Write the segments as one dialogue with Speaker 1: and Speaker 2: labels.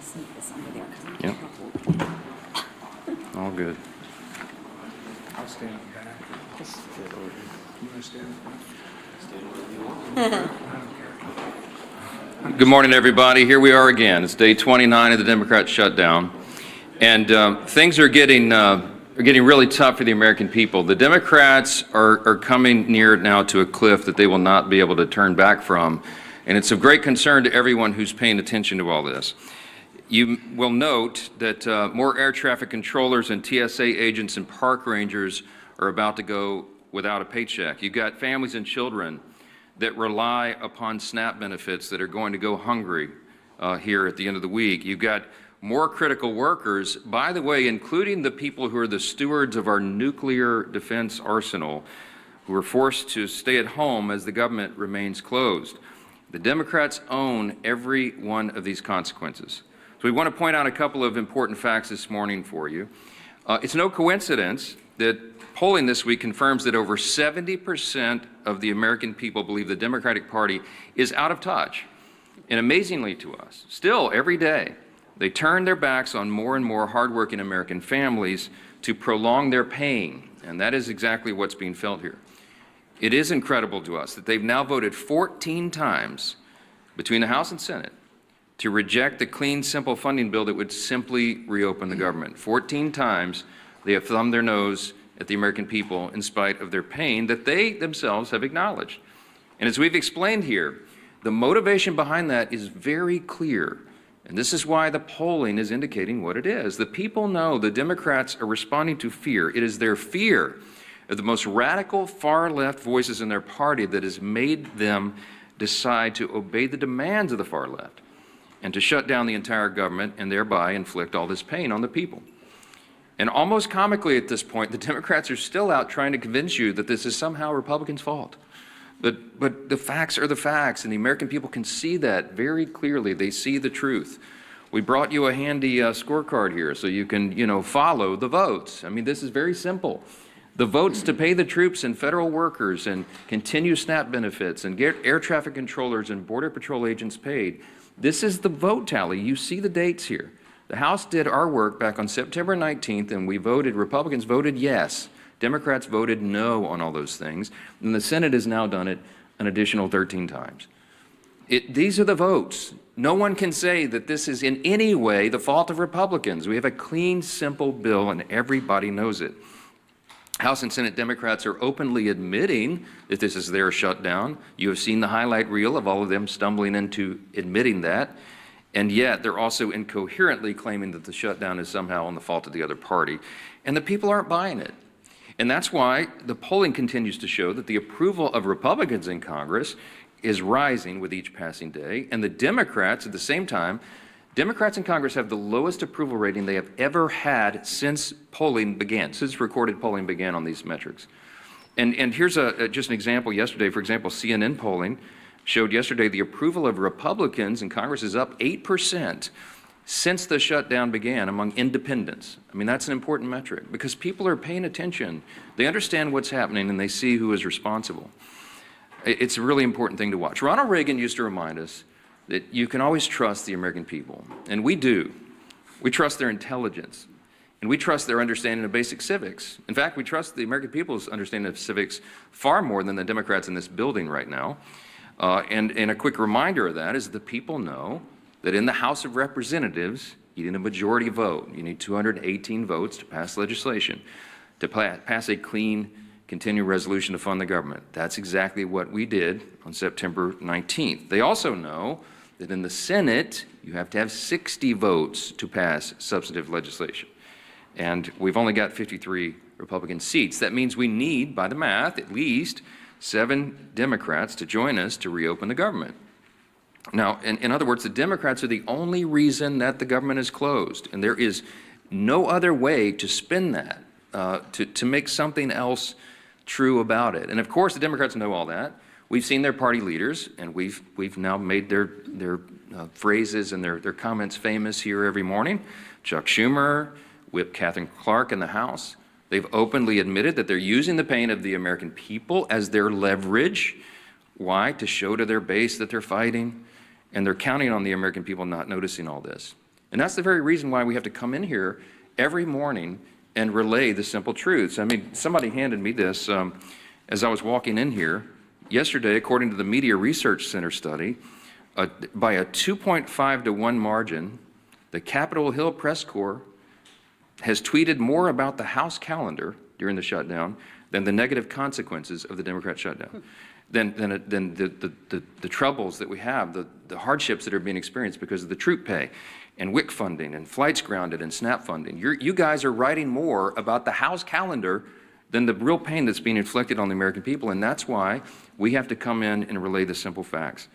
Speaker 1: sneak this under there because I'm
Speaker 2: Yep.
Speaker 1: in trouble.
Speaker 2: All good.
Speaker 3: I'll stand in the back. You want to stand in the back?
Speaker 2: Good morning, everybody. Here we are again. It's day 29 of the Democrat shutdown, and things are getting really tough for the American people. The Democrats are coming near now to a cliff that they will not be able to turn back from, and it's of great concern to everyone who's paying attention to all this. You will note that more air traffic controllers and TSA agents and park rangers are about to go without a paycheck. You've got families and children that rely upon SNAP benefits that are going to go hungry here at the end of the week. You've got more critical workers, by the way, including the people who are the stewards of our nuclear defense arsenal, who are forced to stay at home as the government remains closed. The Democrats own every one of these consequences. So we want to point out a couple of important facts this morning for you. It's no coincidence that polling this week confirms that over 70% of the American people believe the Democratic Party is out of touch. And amazingly to us, still every day, they turn their backs on more and more hardworking American families to prolong their pain. And that is exactly what's being felt here. It is incredible to us that they've now voted 14 times between the House and Senate to reject the clean, simple funding bill that would simply reopen the government. 14 times they have thumbed their nose at the American people in spite of their pain that they themselves have acknowledged. And as we've explained here, the motivation behind that is very clear. And this is why the polling is indicating what it is. The people know the Democrats are responding to fear. It is their fear of the most radical far-left voices in their party that has made them decide to obey the demands of the far left and to shut down the entire government and thereby inflict all this pain on the people. And almost comically at this point, the Democrats are still out trying to convince you that this is somehow Republicans' fault. But the facts are the facts, and the American people can see that very clearly. They see the truth. We brought you a handy scorecard here so you can, follow the votes. I mean, this is very simple. The votes to pay the troops and federal workers and continue SNAP benefits and get air traffic controllers and Border Patrol agents paid. This is the vote tally. You see the dates here. The House did our work back on September 19th, and we voted, Republicans voted yes. Democrats voted no on all those things. And the Senate has now done it an additional 13 times. These are the votes. No one can say that this is in any way the fault of Republicans. We have a clean, simple bill, and everybody knows it. House and Senate Democrats are openly admitting that this is their shutdown. You have seen the highlight reel of all of them stumbling into admitting that. And yet they're also incoherently claiming that the shutdown is somehow on the fault of the other party. And the people aren't buying it. And that's why the polling continues to show that the approval of Republicans in Congress is rising with each passing day. And the Democrats, at the same time, Democrats in Congress have the lowest approval rating they have ever had since polling began, since recorded polling began on these metrics. And here's just an example yesterday. For example, CNN polling showed yesterday the approval of Republicans in Congress is up 8% since the shutdown began among independents. I mean, that's an important metric because people are paying attention. They understand what's happening and they see who is responsible. It's a really important thing to watch. Ronald Reagan used to remind us that you can always trust the American people, and we do. We trust their intelligence, and we trust their understanding of basic civics. In fact, we trust the American people's understanding of civics far more than the Democrats in this building right now. And a quick reminder of that is that the people know that in the House of Representatives, you need a majority vote. You need 218 votes to pass legislation, to pass a clean, continuing resolution to fund the government. That's exactly what we did on September 19th. They also know that in the Senate, you have to have 60 votes to pass substantive legislation. And we've only got 53 Republican seats. That means we need, by the math, at least 7 Democrats to join us to reopen the government. Now, in other words, the Democrats are the only reason that the government is closed, and there is no other way to spin that, to make something else true about it. And of course, the Democrats know all that. We've seen their party leaders, and we've now made their phrases and their comments famous here every morning. Chuck Schumer, Whip Catherine Clark in the House. They've openly admitted that they're using the pain of the American people as their leverage. Why? To show to their base that they're fighting. And they're counting on the American people not noticing all this. And that's the very reason why we have to come in here every morning and relay the simple truths. I mean, somebody handed me this as I was walking in here. Yesterday, according to the Media Research Center study, by a 2.5 to 1 margin, the Capitol Hill Press Corps has tweeted more about the House calendar during the shutdown than the negative consequences of the Democrat shutdown, than the troubles that we have, the hardships that are being experienced because of the troop pay and WIC funding and flights grounded and SNAP funding. You guys are writing more about the House calendar than the real pain that's being inflicted on the American people, and that's why we have to come in and relay the simple facts.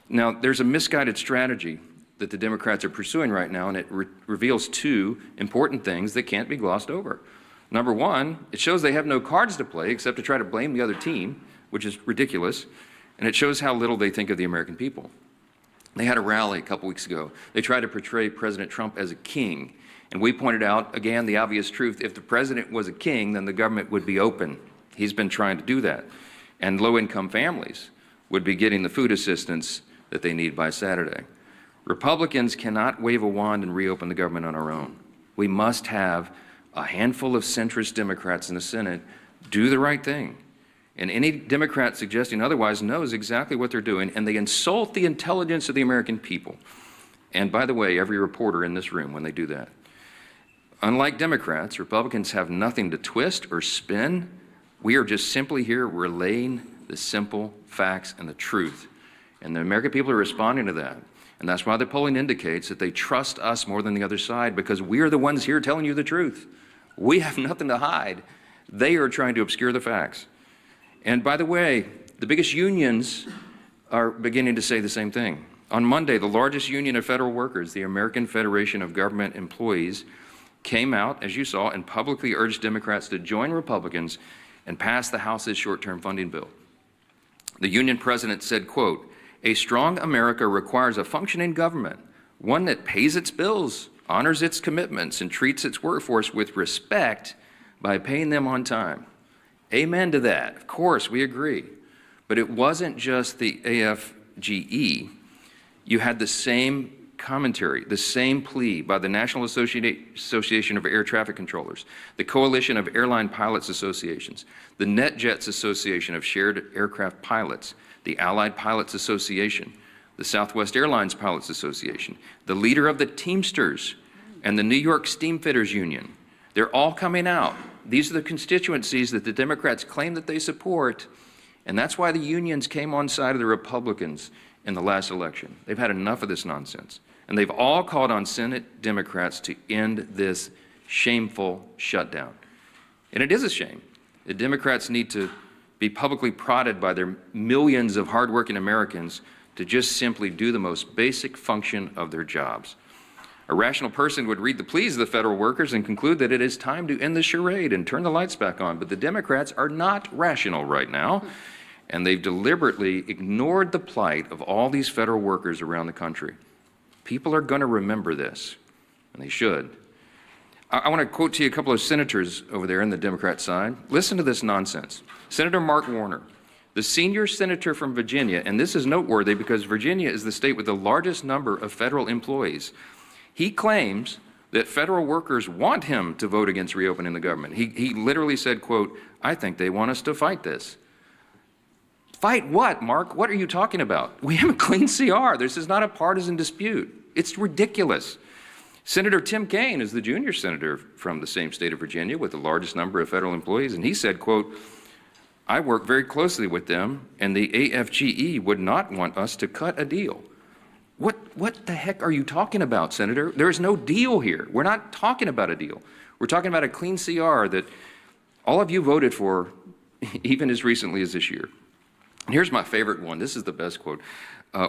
Speaker 2: Now, there's a misguided strategy that the Democrats are pursuing right now, and it reveals two important things that can't be glossed over. Number one, it shows they have no cards to play except to try to blame the other team, which is ridiculous, and it shows how little they think of the American people. They had a rally a couple weeks ago. They tried to portray President Trump as a king, and we pointed out, again, the obvious truth. If the president was a king, then the government would be open. He's been trying to do that. And low-income families would be getting the food assistance that they need by Saturday. Republicans cannot wave a wand and reopen the government on our own. We must have a handful of centrist Democrats in the Senate do the right thing. And any Democrat suggesting otherwise knows exactly what they're doing, and they insult the intelligence of the American people. And by the way, every reporter in this room when they do that. Unlike Democrats, Republicans have nothing to twist or spin. We are just simply here relaying the simple facts and the truth. And the American people are responding to that. And that's why the polling indicates that they trust us more than the other side, because we are the ones here telling you the truth. We have nothing to hide. They are trying to obscure the facts. And by the way, the biggest unions are beginning to say the same thing. On Monday, the largest union of federal workers, the American Federation of Government Employees, came out, as you saw, and publicly urged Democrats to join Republicans and pass the House's short-term funding bill. The union president said, quote, "A strong America requires a functioning government, one that pays its bills, honors its commitments, and treats its workforce with respect by paying them on time." Amen to that. Of course, we agree. But it wasn't just the AFGE. You had the same commentary, the same plea by the National Association of Air Traffic Controllers, the Coalition of Airline Pilots Associations, the NetJets Association of Shared Aircraft Pilots, the Allied Pilots Association, the Southwest Airlines Pilots Association, the leader of the Teamsters, and the New York Steamfitters Union. They're all coming out. These are the constituencies that the Democrats claim that they support, and that's why the unions came on side of the Republicans in the last election. They've had enough of this nonsense, and they've all called on Senate Democrats to end this shameful shutdown. And it is a shame. The Democrats need to be publicly prodded by their millions of hardworking Americans to just simply do the most basic function of their jobs. A rational person would read the pleas of the federal workers and conclude that it is time to end the charade and turn the lights back on. But the Democrats are not rational right now, and they've deliberately ignored the plight of all these federal workers around the country. People are going to remember this, and they should. I want to quote to you a couple of senators over there on the Democrat side. Listen to this nonsense. Senator Mark Warner, the senior senator from Virginia, and this is noteworthy because Virginia is the state with the largest number of federal employees. He claims that federal workers want him to vote against reopening the government. He literally said, quote, "I think they want us to fight this." Fight what, Mark? What are you talking about? We have a clean CR. This is not a partisan dispute. It's ridiculous. Senator Tim Kaine is the junior senator from the same state of Virginia with the largest number of federal employees, and he said, quote, "I work very closely with them, and the AFGE would not want us to cut a deal." What the heck are you talking about, Senator? There is no deal here. We're not talking about a deal. We're talking about a clean CR that all of you voted for even as recently as this year. And here's my favorite one. This is the best quote.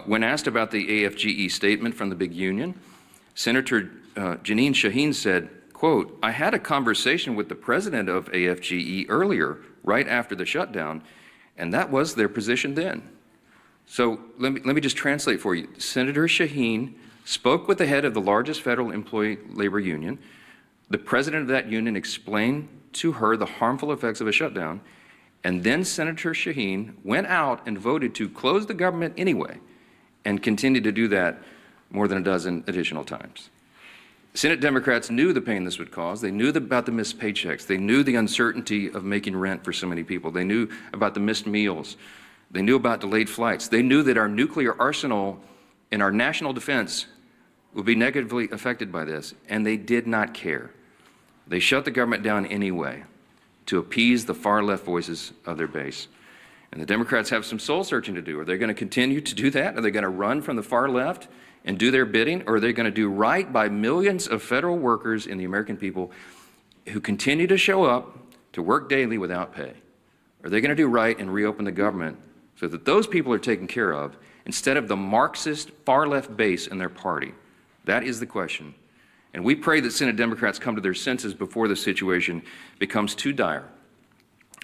Speaker 2: When asked about the AFGE statement from the big union, Senator Jeanine Shaheen said, quote, "I had a conversation with the president of AFGE earlier, right after the shutdown, and that was their position then." So let me just translate for you. Senator Shaheen spoke with the head of the largest federal employee labor union. The president of that union explained to her the harmful effects of a shutdown, and then Senator Shaheen went out and voted to close the government anyway, and continued to do that more than a dozen additional times. Senate Democrats knew the pain this would cause. They knew about the missed paychecks. They knew the uncertainty of making rent for so many people. They knew about the missed meals. They knew about delayed flights. They knew that our nuclear arsenal and our national defense would be negatively affected by this, and they did not care. They shut the government down anyway to appease the far-left voices of their base. And the Democrats have some soul-searching to do. Are they going to continue to do that? Are they going to run from the far left and do their bidding? Or are they going to do right by millions of federal workers and the American people who continue to show up to work daily without pay? Are they going to do right and reopen the government so that those people are taken care of instead of the Marxist far-left base in their party? That is the question. And we pray that Senate Democrats come to their senses before the situation becomes too dire.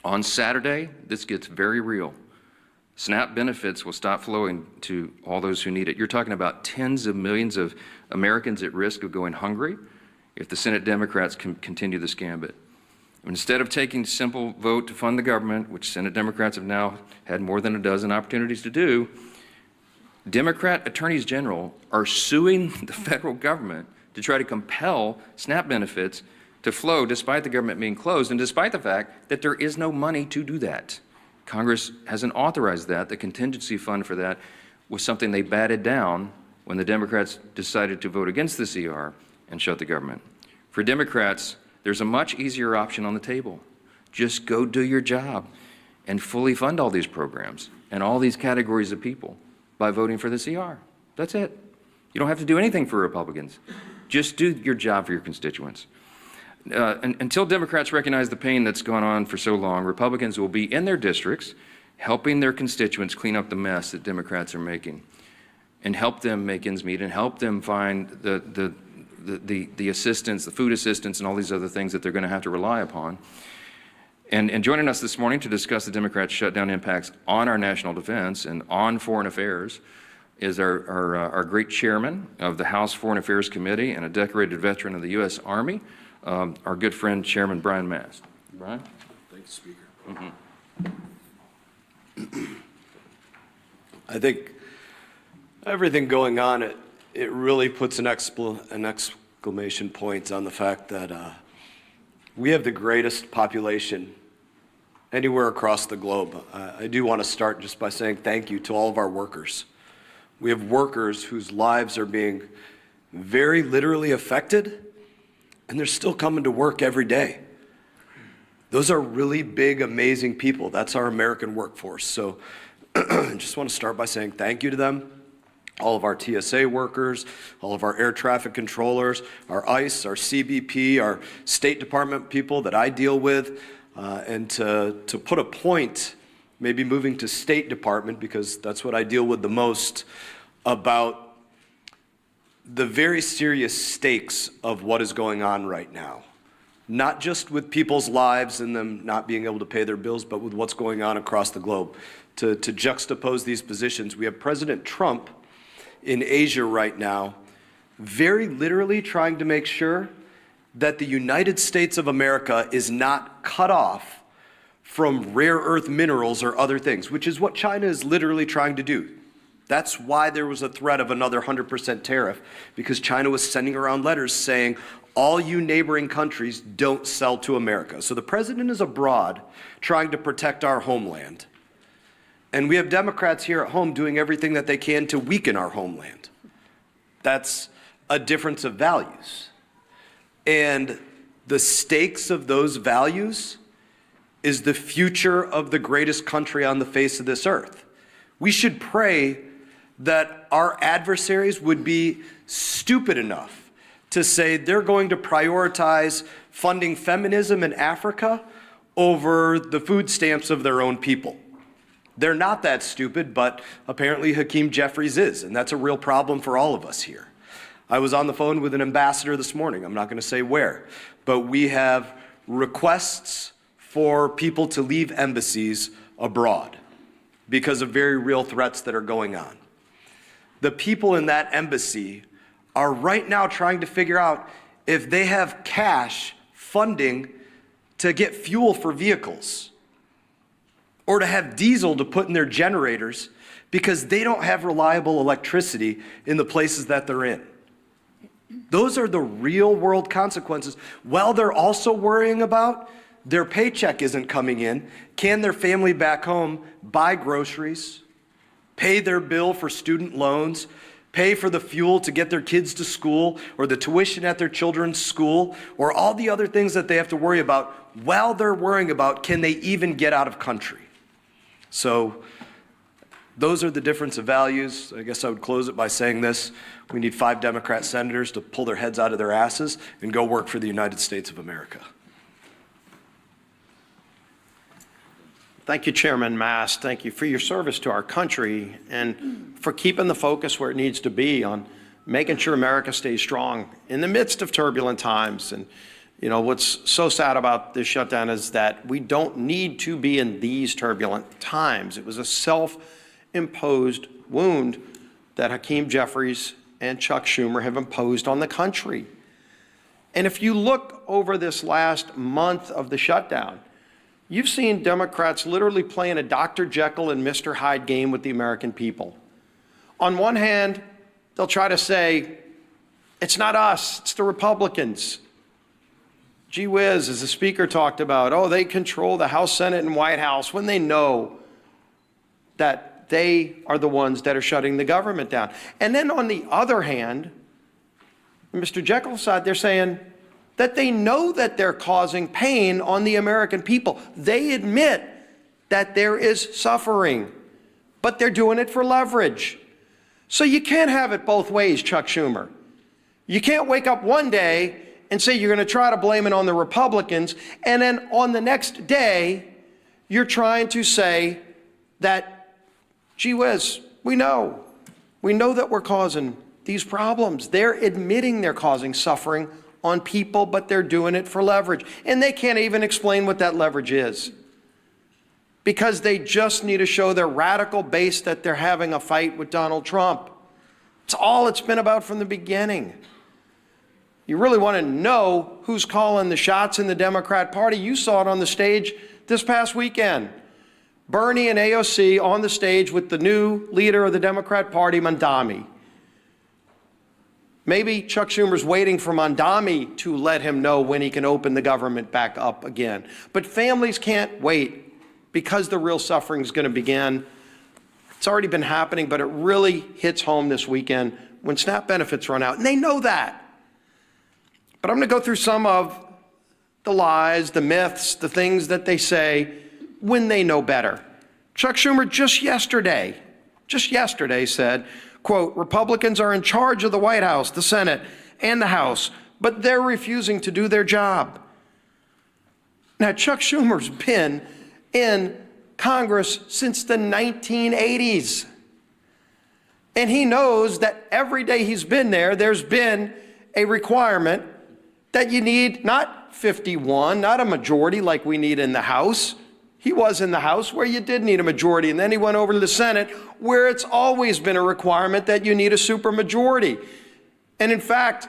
Speaker 2: On Saturday, this gets very real. SNAP benefits will stop flowing to all those who need it. You're talking about tens of millions of Americans at risk of going hungry if the Senate Democrats can continue this gambit. Instead of taking a simple vote to fund the government, which Senate Democrats have now had more than a dozen opportunities to do, Democrat attorneys general are suing the federal government to try to compel SNAP benefits to flow despite the government being closed and despite the fact that there is no money to do that. Congress hasn't authorized that. The contingency fund for that was something they batted down when the Democrats decided to vote against the CR and shut the government. For Democrats, there's a much easier option on the table. Just go do your job and fully fund all these programs and all these categories of people by voting for the CR. That's it. You don't have to do anything for Republicans. Just do your job for your constituents. Until Democrats recognize the pain that's gone on for so long, Republicans will be in their districts helping their constituents clean up the mess that Democrats are making and help them make ends meet and help them find the assistance, the food assistance, and all these other things that they're going to have to rely upon. And joining us this morning to discuss the Democrats' shutdown impacts on our national defense and on foreign affairs is our great chairman of the House Foreign Affairs Committee and a decorated veteran of the U.S. Army, our good friend, Chairman Brian Mast. Brian?
Speaker 4: Thank you, Speaker. I think everything going on, it really puts an exclamation point on the fact that we have the greatest population anywhere across the globe. I do want to start just by saying thank you to all of our workers. We have workers whose lives are being very literally affected, and they're still coming to work every day. Those are really big, amazing people. That's our American workforce. So I just want to start by saying thank you to them, all of our TSA workers, all of our air traffic controllers, our ICE, our CBP, our State Department people that I deal with, and to put a point, maybe moving to State Department, because that's what I deal with the most, about the very serious stakes of what is going on right now. Not just with people's lives and them not being able to pay their bills, but with what's going on across the globe. To juxtapose these positions, we have President Trump in Asia right now, very literally trying to make sure that the United States of America is not cut off from rare earth minerals or other things, which is what China is literally trying to do. That's why there was a threat of another 100% tariff, because China was sending around letters saying, all you neighboring countries don't sell to America. So the president is abroad trying to protect our homeland. And we have Democrats here at home doing everything that they can to weaken our homeland. That's a difference of values. And the stakes of those values is the future of the greatest country on the face of this earth. We should pray that our adversaries would be stupid enough to say they're going to prioritize funding feminism in Africa over the food stamps of their own people. They're not that stupid, but apparently Hakeem Jeffries is, and that's a real problem for all of us here. I was on the phone with an ambassador this morning. I'm not going to say where, but we have requests for people to leave embassies abroad because of very real threats that are going on. The people in that embassy are right now trying to figure out if they have cash funding to get fuel for vehicles or to have diesel to put in their generators because they don't have reliable electricity in the places that they're in. Those are the real world consequences. While they're also worrying about their paycheck isn't coming in, can their family back home buy groceries, pay their bill for student loans, pay for the fuel to get their kids to school, or the tuition at their children's school, or all the other things that they have to worry about, while they're worrying about, can they even get out of country? So those are the difference of values. I guess I would close it by saying this. We need 5 Democrat senators to pull their heads out of their asses and go work for the United States of America.
Speaker 5: Thank you, Chairman Mast. Thank you for your service to our country and for keeping the focus where it needs to be on making sure America stays strong in the midst of turbulent times. And you know, what's so sad about this shutdown is that we don't need to be in these turbulent times. It was a self-imposed wound that Hakeem Jeffries and Chuck Schumer have imposed on the country. And if you look over this last month of the shutdown, you've seen Democrats literally playing a Dr. Jekyll and Mr. Hyde game with the American people. On one hand, they'll try to say, it's not us, it's the Republicans. Gee whiz, as the speaker talked about, oh, they control the House, Senate, and White House when they know that they are the ones that are shutting the government down. And then on the other hand, Mr. Jekyll's side, they're saying that they know that they're causing pain on the American people. They admit that there is suffering, but they're doing it for leverage. So you can't have it both ways, Chuck Schumer. You can't wake up one day and say you're going to try to blame it on the Republicans, and then on the next day, you're trying to say that, gee whiz, we know that we're causing these problems. They're admitting they're causing suffering on people, but they're doing it for leverage. And they can't even explain what that leverage is, because they just need to show their radical base that they're having a fight with Donald Trump. It's all it's been about from the beginning. You really want to know who's calling the shots in the Democrat Party? You saw it on the stage this past weekend. Bernie and AOC on the stage with the new leader of the Democrat Party, Mandami. Maybe Chuck Schumer's waiting for Mandami to let him know when he can open the government back up again. But families can't wait, because the real suffering is going to begin. It's already been happening, but it really hits home this weekend when SNAP benefits run out. And they know that. But I'm going to go through some of the lies, the myths, the things that they say when they know better. Chuck Schumer just yesterday said, quote, Republicans are in charge of the White House, the Senate, and the House, but they're refusing to do their job. Now, Chuck Schumer's been in Congress since the 1980s. And he knows that every day he's been there, there's been a requirement that you need not 51, not a majority like we need in the House. He was in the House where you did need a majority, and then he went over to the Senate where it's always been a requirement that you need a supermajority. And in fact,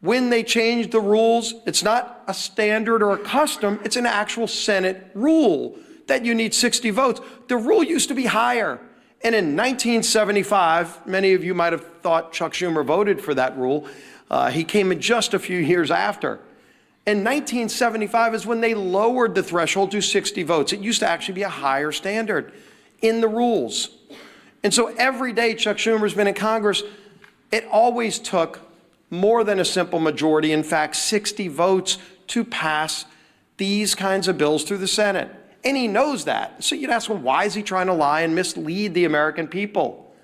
Speaker 5: when they changed the rules, it's not a standard or a custom, it's an actual Senate rule that you need 60 votes. The rule used to be higher. And in 1975, many of you might have thought Chuck Schumer voted for that rule. He came in just a few years after. In 1975 is when they lowered the threshold to 60 votes. It used to actually be a higher standard in the rules. And so every day Chuck Schumer's been in Congress, it always took more than a simple majority, in fact, 60 votes to pass these kinds of bills through the Senate. And he knows that. So you'd ask, well, why is he trying to lie and mislead the American people?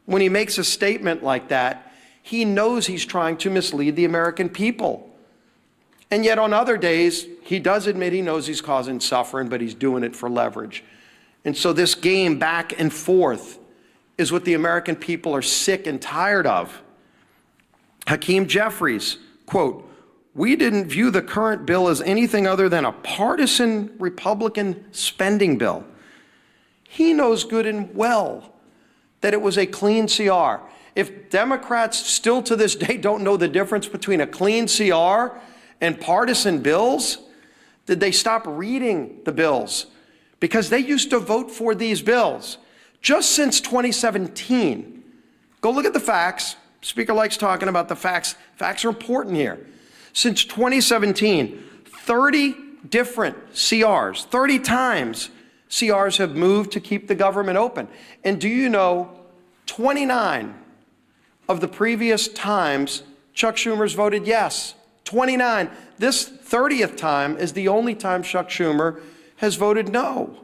Speaker 5: When he makes a statement like that, he knows he's trying to mislead the American people. And yet on other days, he does admit he knows he's causing suffering, but he's doing it for leverage. And so this game back and forth is what the American people are sick and tired of. Hakeem Jeffries, quote, we didn't view the current bill as anything other than a partisan Republican spending bill. He knows good and well that it was a clean CR. If Democrats still to this day don't know the difference between a clean CR and partisan bills, did they stop reading the bills? Because they used to vote for these bills. Just since 2017, go look at the facts, Speaker likes talking about the facts. Facts are important here. Since 2017, 30 different CRs, 30 times CRs have moved to keep the government open. And do you know, 29 of the previous times Chuck Schumer's voted yes. 29. This 30th time is the only time Chuck Schumer has voted no.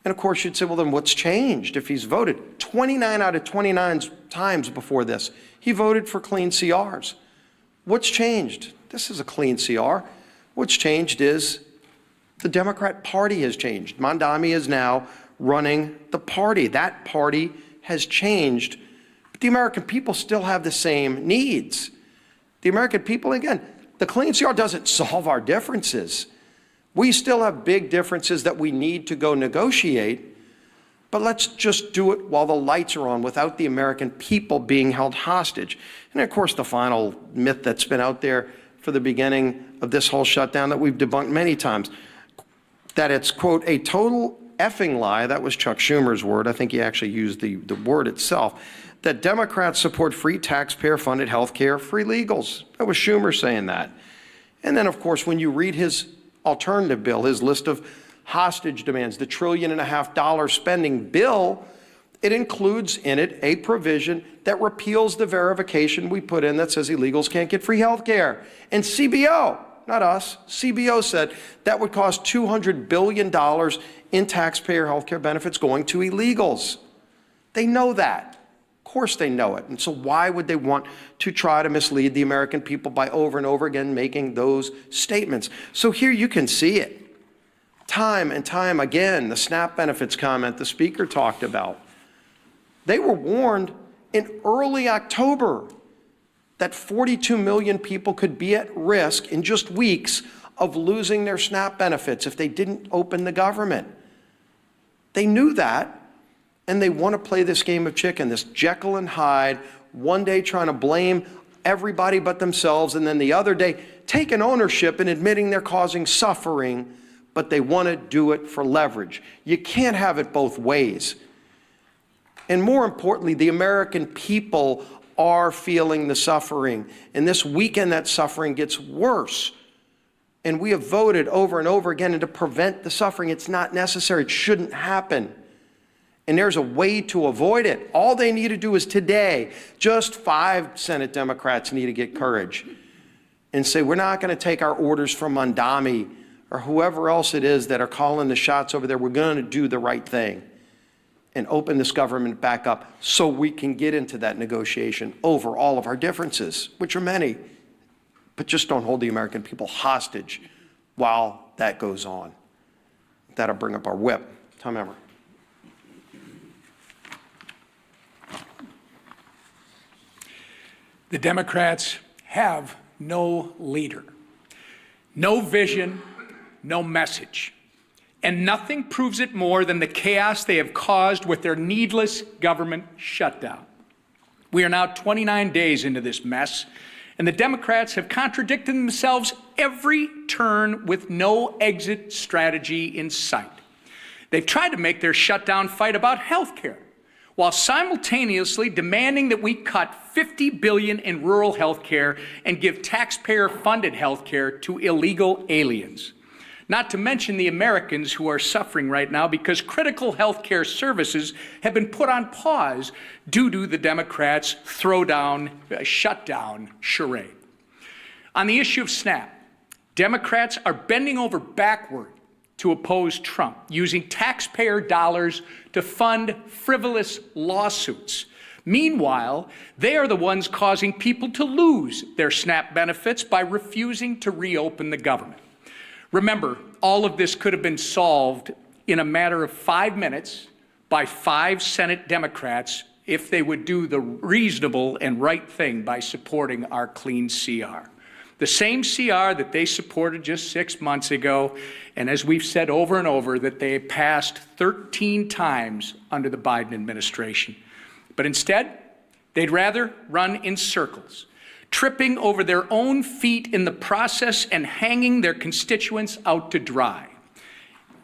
Speaker 5: And of course you'd say, well, then what's changed if he's voted? 29 out of 29 times before this, he voted for clean CRs. What's changed? This is a clean CR. What's changed is the Democrat Party has changed. Mondami is now running the party. That party has changed, but the American people still have the same needs. The American people, again, the clean CR doesn't solve our differences. We still have big differences that we need to go negotiate, but let's just do it while the lights are on without the American people being held hostage. And of course, the final myth that's been out there for the beginning of this whole shutdown that we've debunked many times, that it's, quote, a total effing lie, that was Chuck Schumer's word, I think he actually used the word itself, that Democrats support free taxpayer-funded health care, free legals. That was Schumer saying that. And then, of course, when you read his alternative bill, his list of hostage demands, the $1.5 trillion spending bill, it includes in it a provision that repeals the verification we put in that says illegals can't get free health care. And CBO, not us, CBO said that would cost $200 billion in taxpayer health care benefits going to illegals. They know that. Of course they know it. And so why would they want to try to mislead the American people by over and over again making those statements? So here you can see it. Time and time again, the SNAP benefits comment the speaker talked about. They were warned in early October that 42 million people could be at risk in just weeks of losing their SNAP benefits if they didn't open the government. They knew that, and they want to play this game of chicken, this Jekyll and Hyde, one day trying to blame everybody but themselves, and then the other day taking ownership and admitting they're causing suffering, but they want to do it for leverage. You can't have it both ways. And more importantly, the American people are feeling the suffering. And this weekend, that suffering gets worse. And we have voted over and over again, and to prevent the suffering, it's not necessary. It shouldn't happen. And there's a way to avoid it. All they need to do is today, just 5 Senate Democrats need to get courage and say, we're not going to take our orders from Mondami or whoever else it is that are calling the shots over there. We're going to do the right thing and open this government back up so we can get into that negotiation over all of our differences, which are many, but just don't hold the American people hostage while that goes on. That'll bring up our whip. Tom Emmer.
Speaker 3: The Democrats have no leader, no vision, no message. And nothing proves it more than the chaos they have caused with their needless government shutdown. We are now 29 days into this mess, and the Democrats have contradicted themselves every turn with no exit strategy in sight. They've tried to make their shutdown fight about health care, while simultaneously demanding that we cut $50 billion in rural health care and give taxpayer-funded health care to illegal aliens. Not to mention the Americans who are suffering right now because critical health care services have been put on pause due to the Democrats' shutdown charade. On the issue of SNAP, Democrats are bending over backward to oppose Trump, using taxpayer dollars to fund frivolous lawsuits. Meanwhile, they are the ones causing people to lose their SNAP benefits by refusing to reopen the government. Remember, all of this could have been solved in a matter of 5 minutes by 5 Senate Democrats if they would do the reasonable and right thing by supporting our clean CR. The same CR that they supported just 6 months ago, and as we've said over and over, that they passed 13 times under the Biden administration. But instead, they'd rather run in circles, tripping over their own feet in the process and hanging their constituents out to dry.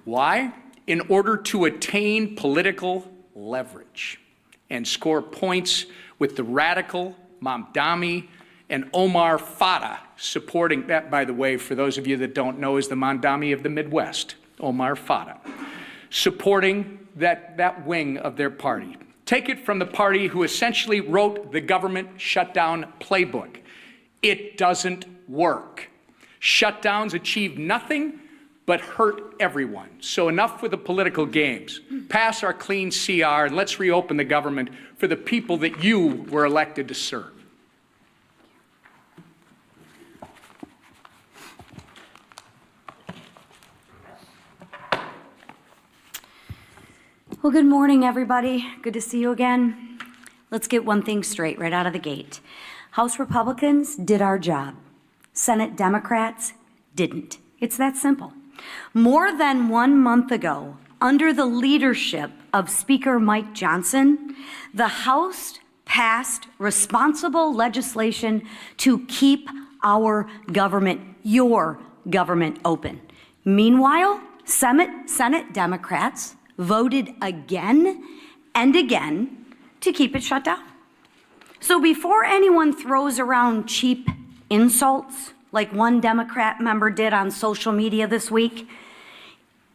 Speaker 3: Why? In order to attain political leverage and score points with the radical Mamdani and Omar Fata supporting that, by the way, for those of you that don't know, is the Mamdani of the Midwest, Omar Fata, supporting that wing of their party. Take it from the party who essentially wrote the government shutdown playbook. It doesn't work. Shutdowns achieve nothing but hurt everyone. So enough with the political games. Pass our clean CR and let's reopen the government for the people that you were elected to serve.
Speaker 1: Well, good morning, everybody. Good to see you again. Let's get one thing straight right out of the gate. House Republicans did our job. Senate Democrats didn't. It's that simple. More than 1 month ago, under the leadership of Speaker Mike Johnson, the House passed responsible legislation to keep our government, your government, open. Meanwhile, Senate Democrats voted again and again to keep it shut down. So before anyone throws around cheap insults like one Democrat member did on social media this week,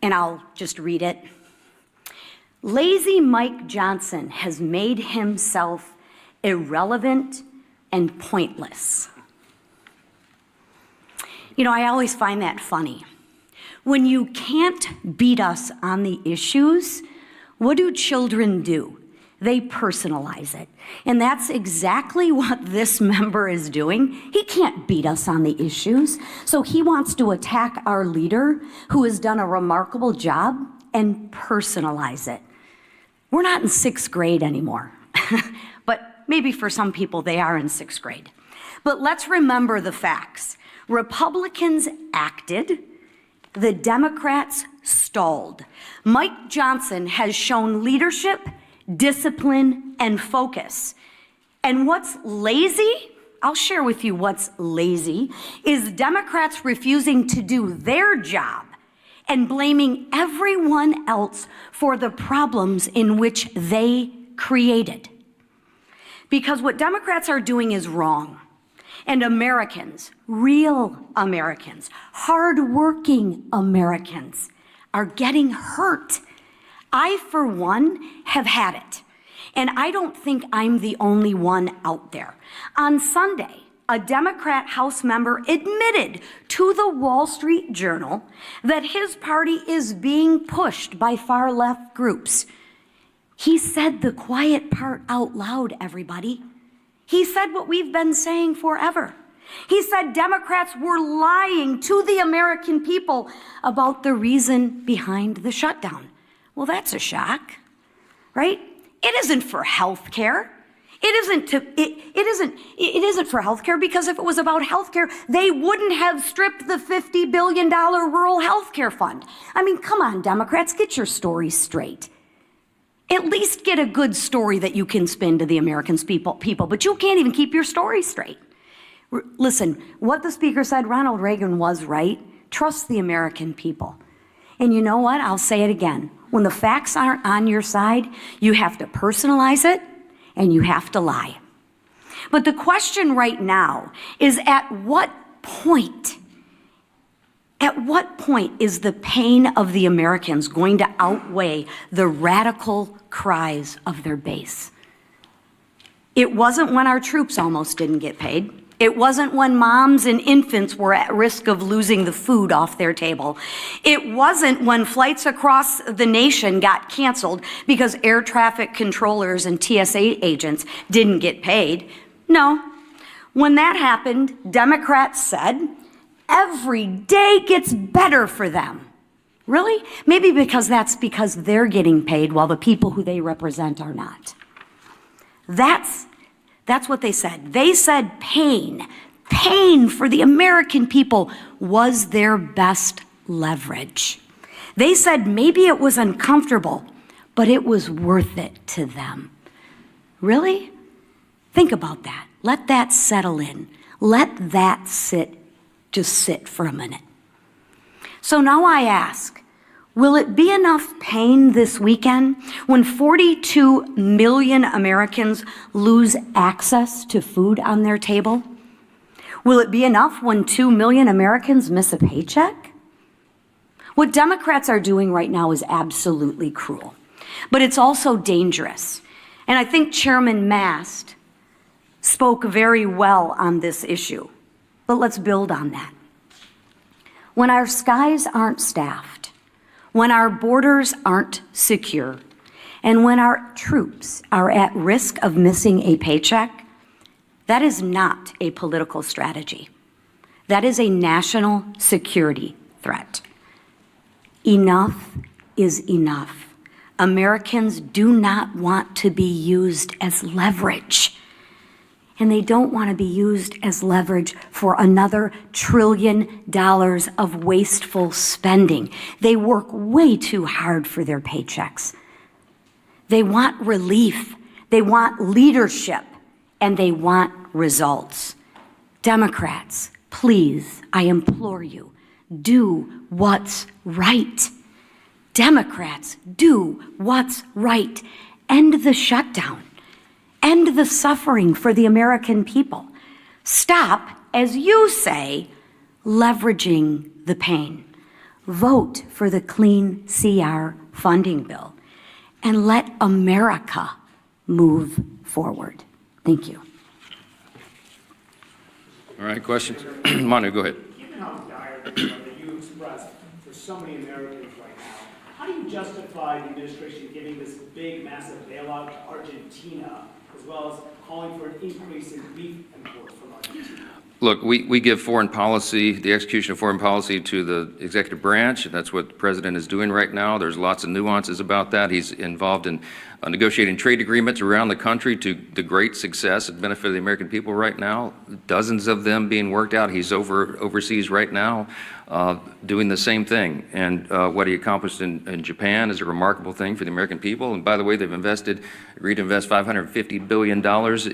Speaker 1: and I'll just read it. Lazy Mike Johnson has made himself irrelevant and pointless. You know, I always find that funny. When you can't beat us on the issues, what do children do? They personalize it. And that's exactly what this member is doing. He can't beat us on the issues, so he wants to attack our leader, who has done a remarkable job, and personalize it. We're not in 6th grade anymore, but maybe for some people they are in 6th grade. But let's remember the facts. Republicans acted, the Democrats stalled. Mike Johnson has shown leadership, discipline, and focus. And what's lazy, I'll share with you what's lazy, is Democrats refusing to do their job and blaming everyone else for the problems in which they created. Because what Democrats are doing is wrong. And Americans, real Americans, hardworking Americans, are getting hurt. I, for one, have had it. And I don't think I'm the only one out there. On Sunday, a Democrat House member admitted to the Wall Street Journal that his party is being pushed by far-left groups. He said the quiet part out loud, everybody. He said what we've been saying forever. He said Democrats were lying to the American people about the reason behind the shutdown. Well, that's a shock, right? It isn't for health care. It isn't for health care, because if it was about health care, they wouldn't have stripped the $50 billion rural health care fund. I mean, come on, Democrats, get your story straight. At least get a good story that you can spin to the American people, but you can't even keep your story straight. Listen, what the speaker said, Ronald Reagan was right. Trust the American people. And you know what? I'll say it again. When the facts aren't on your side, you have to personalize it and you have to lie. But the question right now is, at what point is the pain of the Americans going to outweigh the radical cries of their base? It wasn't when our troops almost didn't get paid. It wasn't when moms and infants were at risk of losing the food off their table. It wasn't when flights across the nation got canceled because air traffic controllers and TSA agents didn't get paid. No. When that happened, Democrats said, every day gets better for them. Really? Maybe because they're getting paid while the people who they represent are not. That's what they said. They said pain for the American people was their best leverage. They said maybe it was uncomfortable, but it was worth it to them. Really? Think about that. Let that settle in. Let that just sit for a minute. So now I ask, Will it be enough pain this weekend when 42 million Americans lose access to food on their table? Will it be enough when 2 million Americans miss a paycheck? What Democrats are doing right now is absolutely cruel, but it's also dangerous. And I think Chairman Mast spoke very well on this issue, but let's build on that. When our skies aren't staffed, when our borders aren't secure, and when our troops are at risk of missing a paycheck, that is not a political strategy. That is a national security threat. Enough is enough. Americans do not want to be used as leverage. And they don't want to be used as leverage for another $1 trillion of wasteful spending. They work way too hard for their paychecks. They want relief, they want leadership, and they want results. Democrats, please, I implore you, do what's right. Democrats, do what's right. End the shutdown. End the suffering for the American people. Stop, as you say, leveraging the pain. Vote for the Clean CR funding bill and let America move forward. Thank you.
Speaker 2: All right, questions? Manu, go ahead.
Speaker 6: Given how dire that you expressed for so many Americans right now, how do you justify the administration giving this big, massive bailout to Argentina, as well as calling for an increase in beef imports from Argentina?
Speaker 2: Look, we give foreign policy, the execution of foreign policy to the executive branch. That's what the president is doing right now. There's lots of nuances about that. He's involved in negotiating trade agreements around the country to the great success and benefit of the American people right now. Dozens of them being worked out. He's overseas right now doing the same thing. And what he accomplished in Japan is a remarkable thing for the American people. And by the way, they've agreed to invest $550 billion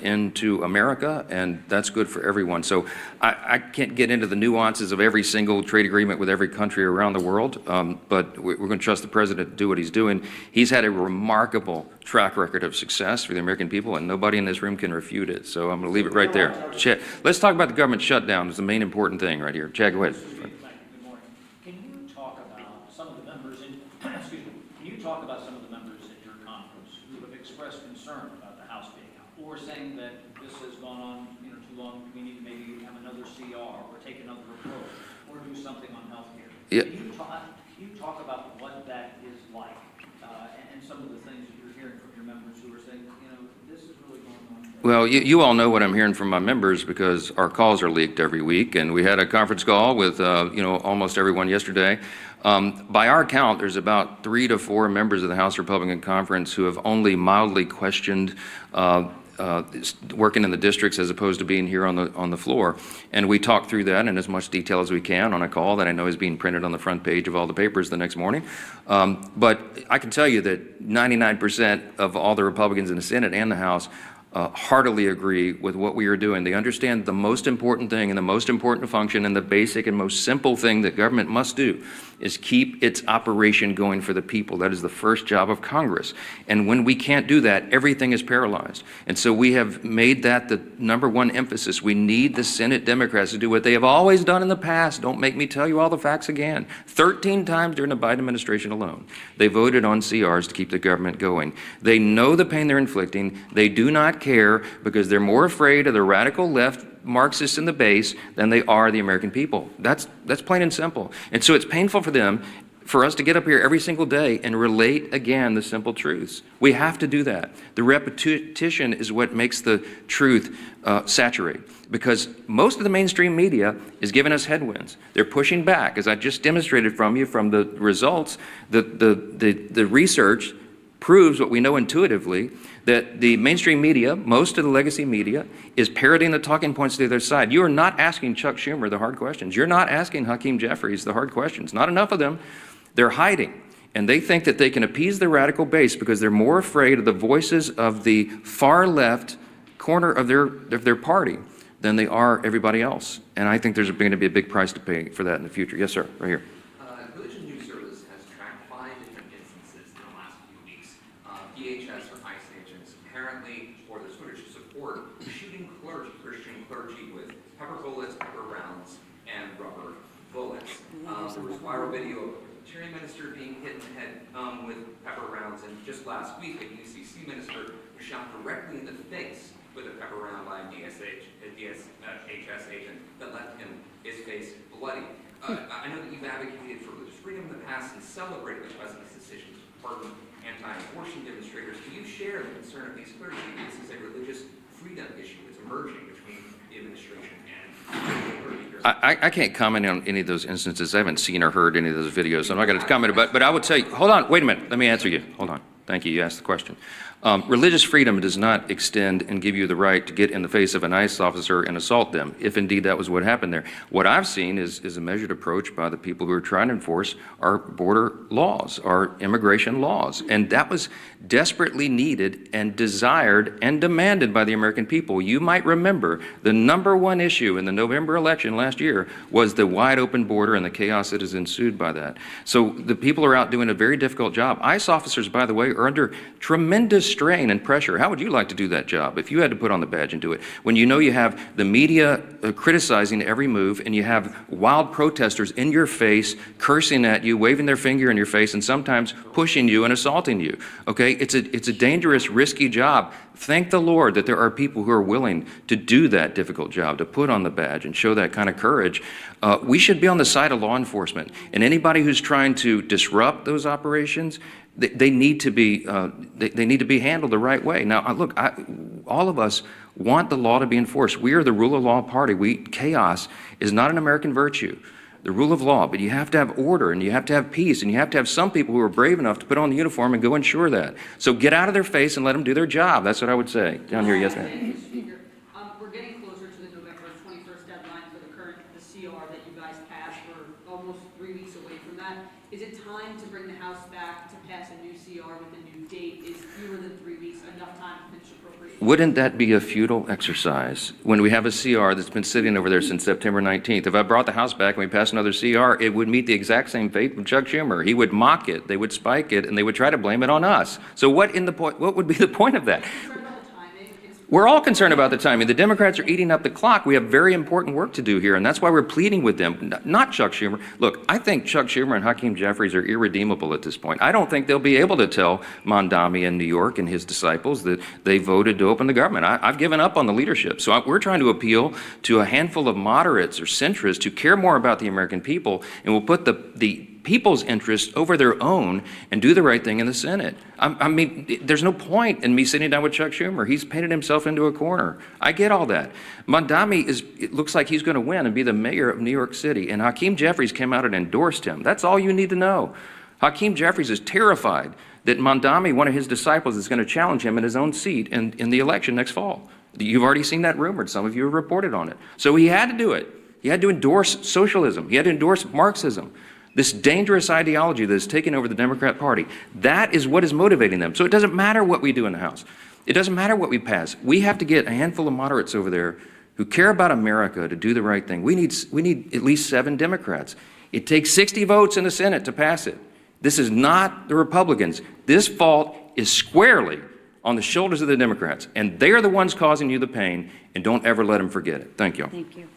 Speaker 2: into America, and that's good for everyone. So I can't get into the nuances of every single trade agreement with every country around the world, but we're going to trust the president to do what he's doing. He's had a remarkable track record of success for the American people, and nobody in this room can refute it. So I'm going to leave it right there. Chad, let's talk about the government shutdown. It's the main important thing right here. Chad, go ahead.
Speaker 7: Good morning. Can you talk about some of the members in, excuse me, can you talk about some of the members at your conference who have expressed concern about the House being out, or saying that this has gone on, too long, we need to maybe have another CR or take another approach or do something on health care?
Speaker 2: Yeah.
Speaker 7: Can you talk about what that is like and some of the things that you're hearing from your members who are saying, this is really going on?
Speaker 2: Well, you all know what I'm hearing from my members because our calls are leaked every week, and we had a conference call with almost everyone yesterday. By our count, there's about 3 to 4 members of the House Republican Conference who have only mildly questioned working in the districts as opposed to being here on the floor. And we talked through that in as much detail as we can on a call that I know is being printed on the front page of all the papers the next morning. But I can tell you that 99% of all the Republicans in the Senate and the House heartily agree with what we are doing. They understand the most important thing and the most important function and the basic and most simple thing that government must do is keep its operation going for the people. That is the first job of Congress. And when we can't do that, everything is paralyzed. And so we have made that the #1 emphasis. We need the Senate Democrats to do what they have always done in the past. Don't make me tell you all the facts again. 13 times during the Biden administration alone, they voted on CRs to keep the government going. They know the pain they're inflicting. They do not care because they're more afraid of the radical left Marxists in the base than they are the American people. That's plain and simple. And so it's painful for them, for us to get up here every single day and relate again the simple truths. We have to do that. The repetition is what makes the truth saturate, because most of the mainstream media is giving us headwinds. They're pushing back, as I just demonstrated from you from the results. The research proves what we know intuitively, that the mainstream media, most of the legacy media, is parroting the talking points to the other side. You are not asking Chuck Schumer the hard questions. You're not asking Hakeem Jeffries the hard questions. Not enough of them. They're hiding. And they think that they can appease the radical base because they're more afraid of the voices of the far left corner of their party than they are everybody else. And I think there's going to be a big price to pay for that in the future. Yes, sir, right here.
Speaker 8: Religion News Service has tracked 5 There was viral video of a Tyrion minister being hit in the head with pepper rounds, and just last week, a UCC minister was shot directly in the face with a pepper round by a DHS agent that left his face bloody. I know that you've advocated for religious freedom in the past and celebrated the president's decision to pardon anti-abortion demonstrators. Do you share the concern of these clergy? This is a religious freedom issue that's emerging between the administration and clergy.
Speaker 2: I can't comment on any of those instances. I haven't seen or heard any of those videos, so I'm not going to comment. But I would say, hold on, wait a minute. Let me answer you. Hold on. Thank you. You asked the question. Religious freedom does not extend and give you the right to get in the face of an ICE officer and assault them, if indeed that was what happened there. What I've seen is a measured approach by the people who are trying to enforce our border laws, our immigration laws. And that was desperately needed and desired and demanded by the American people. You might remember the #1 issue in the November election last year was the wide open border and the chaos that has ensued by that. So the people are out doing a very difficult job. ICE officers, by the way, are under tremendous strain and pressure. How would you like to do that job if you had to put on the badge and do it? When you know you have the media criticizing every move, and you have wild protesters in your face, cursing at you, waving their finger in your face, and sometimes pushing you and assaulting you. Okay, it's a dangerous, risky job. Thank the Lord that there are people who are willing to do that difficult job, to put on the badge and show that kind of courage. We should be on the side of law enforcement, and anybody who's trying to disrupt those operations, they need to be handled the right way. Now, look, all of us want the law to be enforced. We are the rule of law party. Chaos is not an American virtue. The rule of law, but you have to have order, and you have to have peace, and you have to have some people who are brave enough to put on the uniform and go ensure that. So get out of their face and let them do their job. That's what I would say. Down here, yes, ma'am.
Speaker 9: We're getting closer to the November 21st deadline for the CR that you guys passed. We're almost 3 weeks away from that. Is it time to bring the House back to pass a new CR with a new date? Is fewer than 3 weeks enough time to finish appropriation?
Speaker 2: Wouldn't that be a futile exercise when we have a CR that's been sitting over there since September 19th? If I brought the House back and we passed another CR, it would meet the exact same fate with Chuck Schumer. He would mock it, they would spike it, and they would try to blame it on us. So what would be the point of that? We're all concerned about the timing. The Democrats are eating up the clock. We have very important work to do here, and that's why we're pleading with them, not Chuck Schumer. Look, I think Chuck Schumer and Hakeem Jeffries are irredeemable at this point. I don't think they'll be able to tell Mondami in New York and his disciples that they voted to open the government. I've given up on the leadership. So we're trying to appeal to a handful of moderates or centrists who care more about the American people and will put the people's interests over their own and do the right thing in the Senate. I mean, there's no point in me sitting down with Chuck Schumer. He's painted himself into a corner. I get all that. Mondami it looks like he's going to win and be the mayor of New York City, and Hakeem Jeffries came out and endorsed him. That's all you need to know. Hakeem Jeffries is terrified that Mondami, one of his disciples, is going to challenge him in his own seat in the election next fall. You've already seen that rumored. Some of you have reported on it. So he had to do it. He had to endorse socialism. He had to endorse Marxism. This dangerous ideology that has taken over the Democrat Party, that is what is motivating them. So it doesn't matter what we do in the House. It doesn't matter what we pass. We have to get a handful of moderates over there who care about America to do the right thing. We need at least 7 Democrats. It takes 60 votes in the Senate to pass it. This is not the Republicans. This fault is squarely on the shoulders of the Democrats, and they are the ones causing you the pain, and don't ever let them forget it. Thank you.
Speaker 1: Thank you.